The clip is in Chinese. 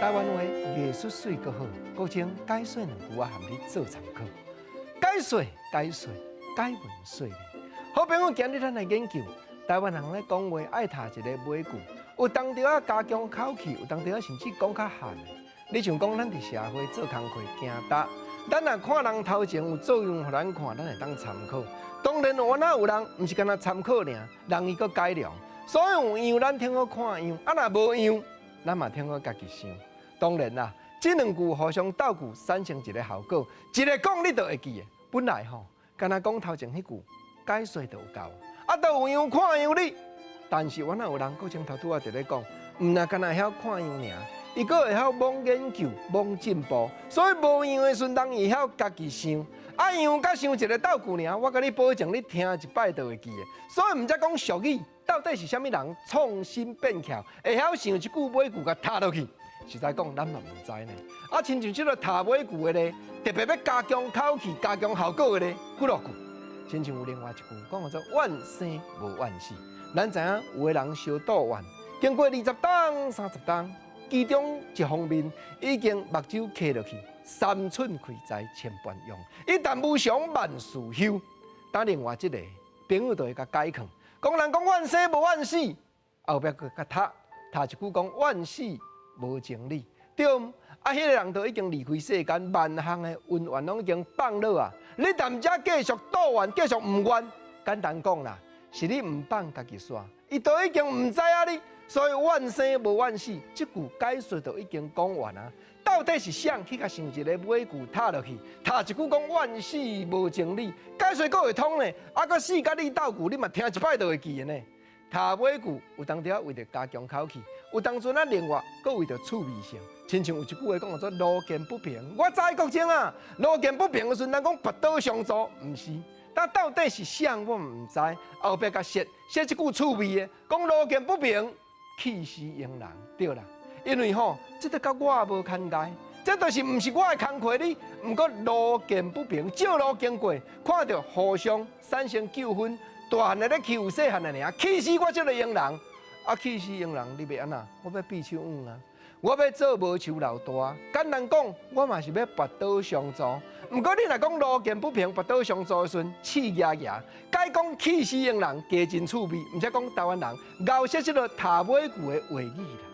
台湾话艺术水阁好，国情解说两句啊，含你做参考。解说，解文说理。好朋友，今日咱来研究台湾人咧讲话爱读一个尾句，有当着啊加强口气，有当着啊甚至讲较含的。你像讲咱伫社会做工课行搭，咱若看人头前有作用，互咱看，咱会当参考。当然，我哪有人，毋是干那参考尔，人伊阁改良。所以有样咱听好看样，啊若无样，咱嘛听好家己想。当然啦，这两句互相斗句，产生一个效果，一个讲你就会记的。本来吼，干那讲头前迄句，解说就有够，啊，都有样看样哩。但是我哪有人，搁前头拄仔伫咧讲，毋若干那晓看样尔，伊阁会晓罔研究、罔进步，所以无样的时阵，人会晓家己想。啊，样甲想一个斗句尔，我甲你保证，你听一摆就会记的。所以毋则讲俗语，到底是虾米人创新变巧，会晓想一句尾句甲踏落去？实在讲，咱嘛毋知呢。啊，亲像即个踏尾句的咧，特别要加强口气、加强效果的咧，几落句。亲像有另外一句讲做万生无万死。咱知影有的人烧倒碗，经过20档、30档，其中一方面已经目睭磕落去，3寸开在千般用，一旦无常万事休。但另外一个朋友就会甲解劝，讲人讲万生无万死，后壁佮读一句讲万死无情理，对毋？啊，迄个人都已经离开世间，万项的恩怨拢已经放落啊！你但只继续倒完，继续唔愿，简单讲啦，是你唔放家己煞，伊都已经唔知啊你。所以万生无万死，即句解说都已经讲完啊。到底是谁去甲想一个尾句踏落去，踏一句讲万死无情理，解说阁会通呢？啊，阁死甲你斗句，你嘛听一摆就会记的呢。踏尾句有当时为着加强口气，有当阵啊另外阁为着趣味性。亲像有一句话讲做路见不平，我知国情啊，路见不平的时阵，咱讲拔刀相助，毋是。但到底是谁，我毋知。后壁甲写一句趣味的，讲路见不平，气死迎人，对啦。因为吼，这个甲我无牵介，这都是毋是我的工课哩。毋过路见不平，照路经过，看到互相产生纠纷，大汉的咧欺负细汉的尔，气死我这个迎人。啊，气死迎人，你要安那？我要闭手啊！我要做无求老大，简单讲，我嘛是要拔刀相助。毋过你若讲路见不平，拔刀相助的时阵，气牙牙，该讲气死迎人，加真趣味，毋则讲台湾人咬死即个踏尾句的话语啦。